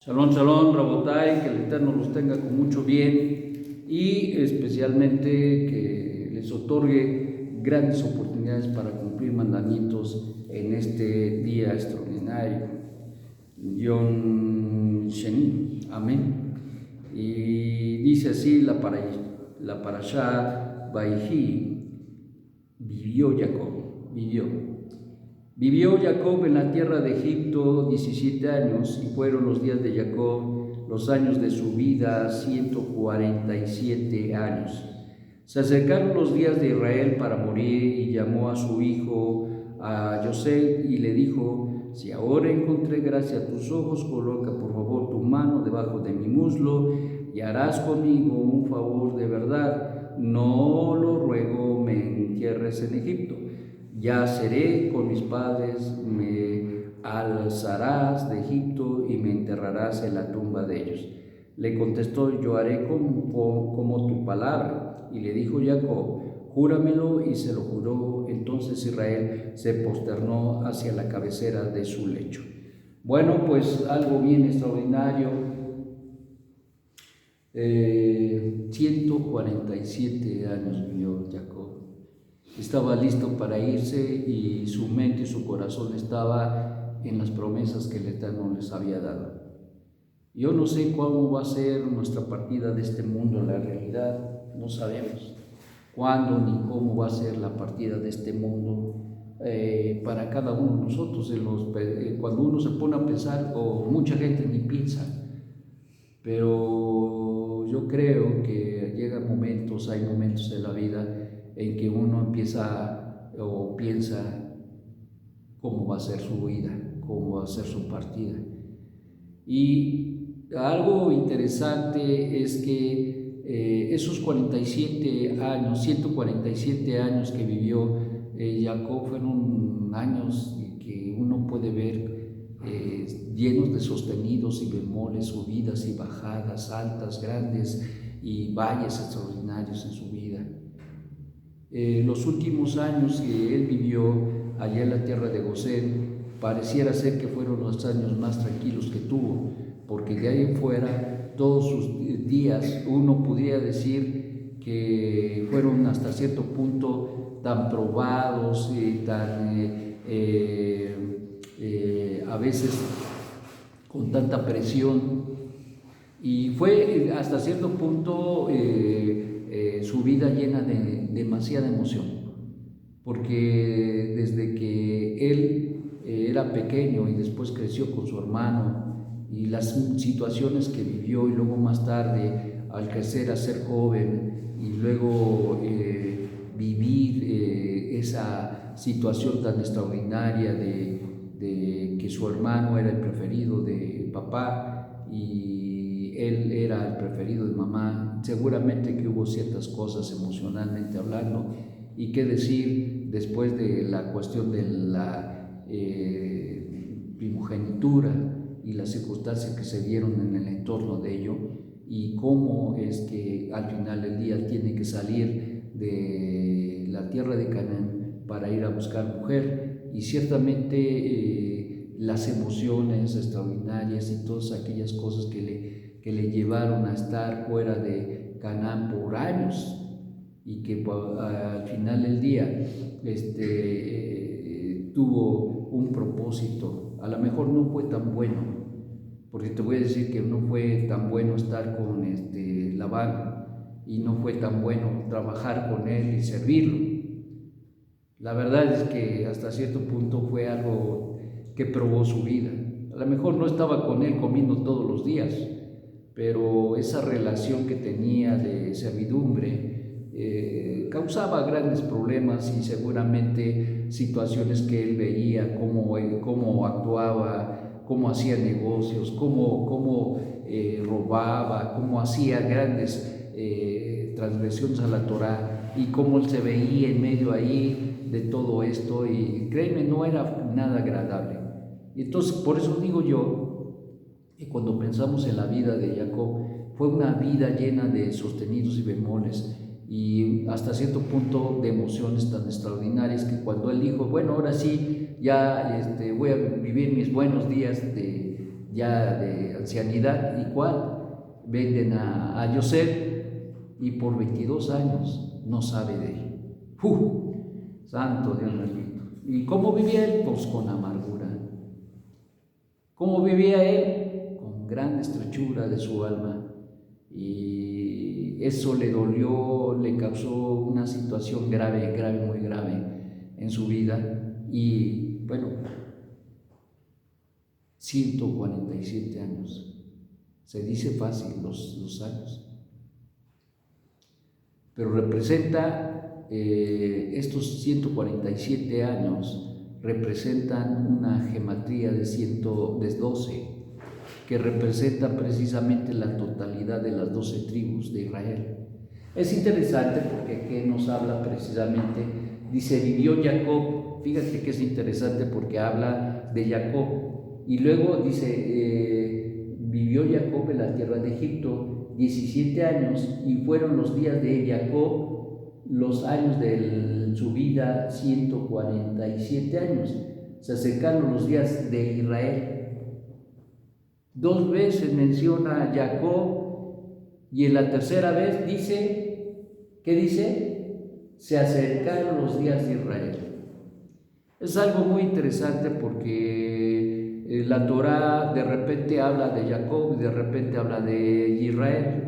Shalom, shalom, Rabotai, que el Eterno los tenga con mucho bien y especialmente que les otorgue grandes oportunidades para cumplir mandamientos en este día extraordinario. Yom Sheni, amén. Y dice así la parashá Vayhi, vivió Jacob, Vivió Jacob en la tierra de Egipto 17 años, y fueron los días de Jacob, los años de su vida, 147 años. Se acercaron los días de Israel para morir, y llamó a su hijo, a José, y le dijo: si ahora encontré gracia a tus ojos, coloca por favor tu mano debajo de mi muslo, y harás conmigo un favor de verdad. No lo ruego me entierres en Egipto. Ya seré con mis padres, me alzarás de Egipto y me enterrarás en la tumba de ellos. Le contestó: yo haré como tu palabra. Y le dijo Jacob: júramelo. Y se lo juró. Entonces Israel se posternó hacia la cabecera de su lecho. Bueno, pues algo bien extraordinario. 147 años vivió Jacob. Estaba listo para irse, y su mente y su corazón estaba en las promesas que el Eterno les había dado. Yo no sé cómo va a ser nuestra partida de este mundo. En la realidad no sabemos cuándo ni cómo va a ser la partida de este mundo para cada uno de nosotros. Cuando uno se pone a pensar, o mucha gente ni piensa, pero yo creo que hay momentos en la vida en que uno empieza o piensa cómo va a ser su vida, cómo va a ser su partida. Y algo interesante es que esos 47 años, 147 años que vivió Jacob, fueron años que uno puede ver llenos de sostenidos y bemoles, subidas y bajadas, altas, grandes y valles extraordinarios en su vida. Los últimos años que él vivió allá en la tierra de Gosén, pareciera ser que fueron los años más tranquilos que tuvo, porque de ahí en fuera, todos sus días, uno podría decir que fueron hasta cierto punto tan probados y tan a veces con tanta presión, y fue hasta cierto punto su vida llena de demasiada emoción, porque desde que él era pequeño y después creció con su hermano, y las situaciones que vivió, y luego más tarde al crecer a ser joven, y luego vivir esa situación tan extraordinaria de que su hermano era el preferido de papá y él era el preferido de mamá. Seguramente que hubo ciertas cosas emocionalmente hablando, y qué decir después de la cuestión de la primogenitura y las circunstancias que se dieron en el entorno de ello, y cómo es que al final del día tiene que salir de la tierra de Canaán para ir a buscar mujer. Y ciertamente las emociones extraordinarias y todas aquellas cosas que le llevaron a estar fuera de Canaán por años, y que al final del día tuvo un propósito. A lo mejor no fue tan bueno, porque te voy a decir que no fue tan bueno estar con Labán, y no fue tan bueno trabajar con él y servirlo. La verdad es que hasta cierto punto fue algo que probó su vida. A lo mejor no estaba con él comiendo todos los días, pero esa relación que tenía de servidumbre causaba grandes problemas, y seguramente situaciones que él veía, cómo actuaba, cómo hacía negocios, cómo robaba, cómo hacía grandes transgresiones a la Torá, y cómo él se veía en medio ahí de todo esto, y créeme, no era nada agradable. Entonces, por eso digo yo, que cuando pensamos en la vida de Jacob, fue una vida llena de sostenidos y bemoles, y hasta cierto punto de emociones tan extraordinarias, que cuando él dijo: bueno, ahora sí, ya voy a vivir mis buenos días ya de ancianidad, ¿y cuál? Venden a Yosef y por 22 años no sabe de él. Santo Dios bendito. ¿Y cómo vivía él? Pues con amargura. ¿Cómo vivía él? Con gran estrechura de su alma. Y eso le dolió, le causó una situación grave, grave, muy grave en su vida. Y bueno, 147 años. Se dice fácil los años. Pero representa, estos 147 años representan una gematría de 12, que representa precisamente la totalidad de las 12 tribus de Israel. Es interesante porque aquí nos habla precisamente, dice, vivió Jacob, fíjate que es interesante porque habla de Jacob, y luego dice, vivió Jacob en la tierra de Egipto 17 años, y fueron los días de Jacob, los años de su vida, 147 años. Se acercaron los días de Israel. 2 veces menciona a Jacob, y en la tercera vez dice, ¿qué dice? Se acercaron los días de Israel. Es algo muy interesante porque la Torá de repente habla de Jacob y de repente habla de Israel,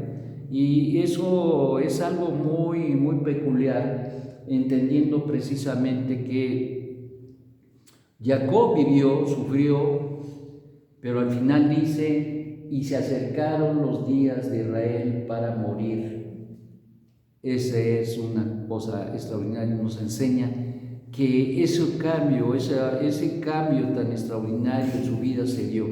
y eso es algo muy, muy peculiar, entendiendo precisamente que Jacob vivió, sufrió, pero al final dice, y se acercaron los días de Israel para morir. Esa es una cosa extraordinaria, nos enseña que ese cambio tan extraordinario en su vida se dio.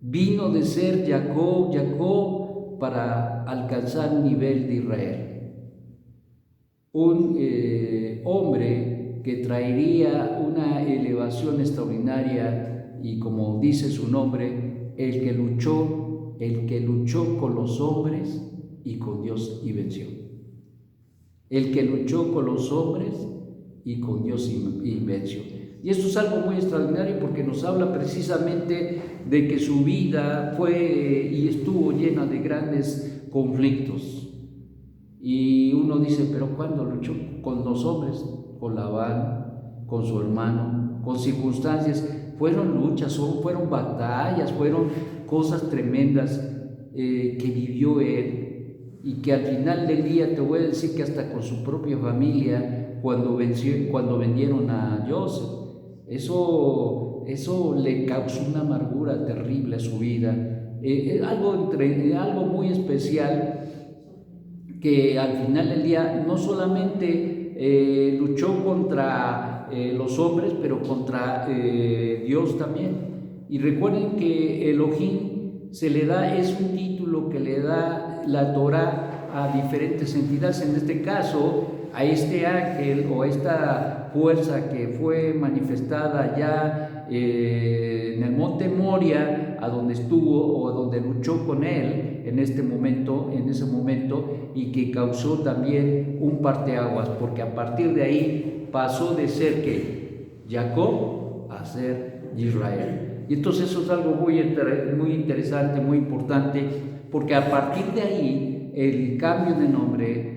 Vino de ser Jacob para alcanzar un nivel de Israel. Un hombre que traería una elevación extraordinaria, y como dice su nombre, el que luchó con los hombres y con Dios y venció. El que luchó con los hombres y con Dios y venció. Y esto es algo muy extraordinario porque nos habla precisamente de que su vida fue y estuvo llena de grandes conflictos. Y uno dice, pero ¿cuándo luchó? Con los hombres, con Labán, con su hermano, con circunstancias. Fueron luchas, fueron batallas, fueron cosas tremendas que vivió él, y que al final del día, te voy a decir que hasta con su propia familia, cuando vendieron a Joseph, eso le causó una amargura terrible a su vida, algo muy especial, que al final del día no solamente luchó contra los hombres, pero contra Dios también. Y recuerden que Elohim es un título que le da la Torá a diferentes entidades, en este caso a este ángel o a esta fuerza que fue manifestada ya en el monte Moria, a donde estuvo o a donde luchó con él en ese momento, y que causó también un parteaguas, porque a partir de ahí pasó de ser que Jacob a ser Israel. Y entonces eso es algo muy interesante, muy importante, porque a partir de ahí el cambio de nombre,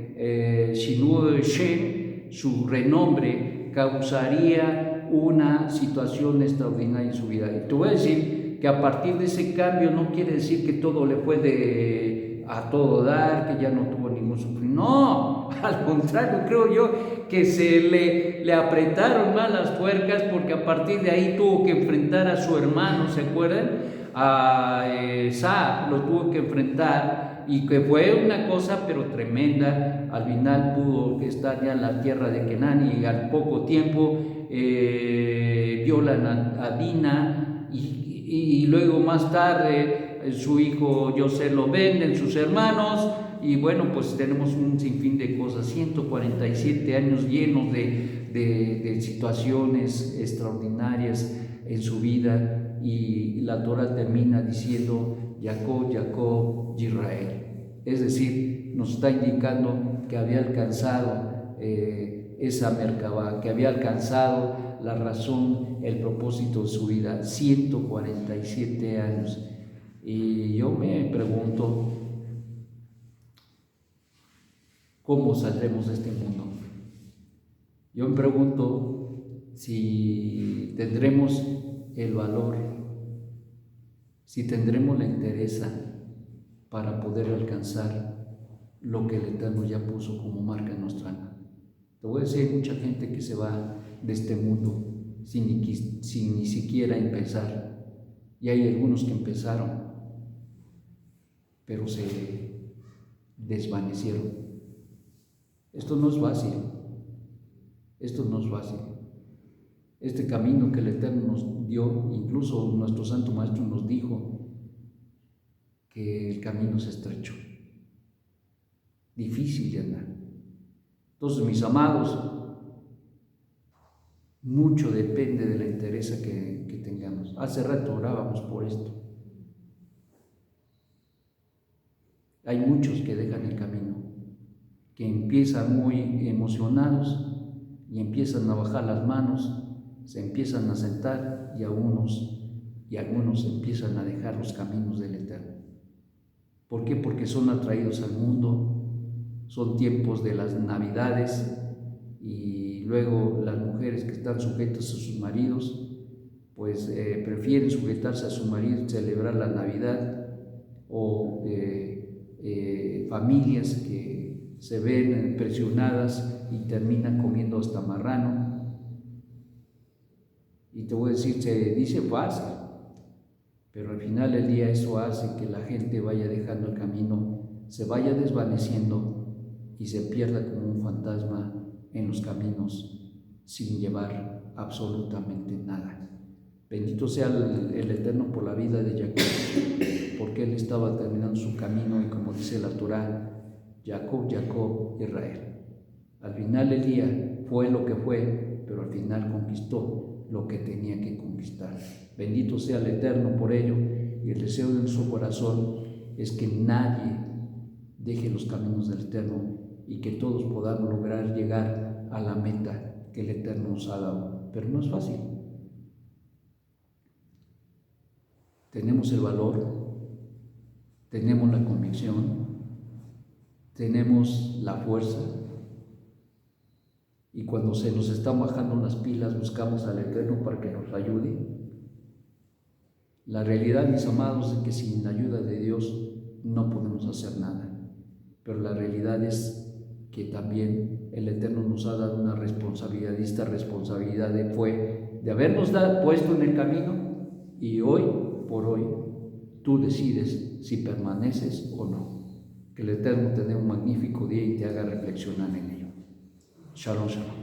Shinui Shem, su renombre, causaría una situación extraordinaria en su vida. Y te voy a decir que a partir de ese cambio no quiere decir que todo le fue a todo dar, que ya no tuvo ningún sufrimiento. No, al contrario, creo yo que se le apretaron más las tuercas, porque a partir de ahí tuvo que enfrentar a su hermano, ¿se acuerdan? A Esau lo tuvo que enfrentar, y que fue una cosa pero tremenda. Al final pudo estar ya en la tierra de Canaán, y al poco tiempo violan a Dina, y luego más tarde su hijo José lo venden sus hermanos, y bueno, pues tenemos un sinfín de cosas, 147 años llenos de situaciones extraordinarias en su vida, y la Torá termina diciendo Jacob, Jacob, Israel. Es decir, nos está indicando que había alcanzado esa Merkabah, que había alcanzado la razón el propósito de su vida, 147 años. Y yo me pregunto, ¿cómo saldremos de este mundo? Yo me pregunto si tendremos el valor, si tendremos la entereza para poder alcanzar lo que el Eterno ya puso como marca en nuestra alma. Te voy a decir, hay mucha gente que se va de este mundo sin ni siquiera empezar, y hay algunos que empezaron, pero se desvanecieron. Esto no es fácil, esto no es fácil. Este camino que el Eterno nos dio, incluso nuestro Santo Maestro nos dijo que el camino es estrecho, difícil de andar. Entonces, mis amados, mucho depende de la entereza que tengamos. Hace rato orábamos por esto. Hay muchos que dejan el camino, que empiezan muy emocionados y empiezan a bajar las manos, se empiezan a sentar y algunos empiezan a dejar los caminos del Eterno. ¿Por qué? Porque son atraídos al mundo, son tiempos de las Navidades, y luego las mujeres que están sujetas a sus maridos, pues prefieren sujetarse a su marido y celebrar la Navidad, o familias que se ven presionadas y terminan comiendo hasta marrano. Y te voy a decir, se dice fácil, pero al final del día eso hace que la gente vaya dejando el camino, se vaya desvaneciendo y se pierda como un fantasma en los caminos sin llevar absolutamente nada. Bendito sea el Eterno por la vida de Jacob, porque él estaba terminando su camino, y como dice la Torá, Jacob, Jacob, Israel. Al final del día fue lo que fue, pero al final conquistó lo que tenía que conquistar. Bendito sea el Eterno por ello, y el deseo de su corazón es que nadie deje los caminos del Eterno y que todos podamos lograr llegar a la meta que el Eterno nos ha dado. Pero no es fácil. Tenemos el valor, tenemos la convicción, tenemos la fuerza, y cuando se nos están bajando las pilas buscamos al Eterno para que nos ayude. La realidad, mis amados, es que sin la ayuda de Dios no podemos hacer nada, pero la realidad es que también el Eterno nos ha dado una responsabilidad, y esta responsabilidad fue de habernos puesto en el camino, y hoy por hoy tú decides si permaneces o no. Que el Eterno te dé un magnífico día y te haga reflexionar en ello. Shalom, shalom.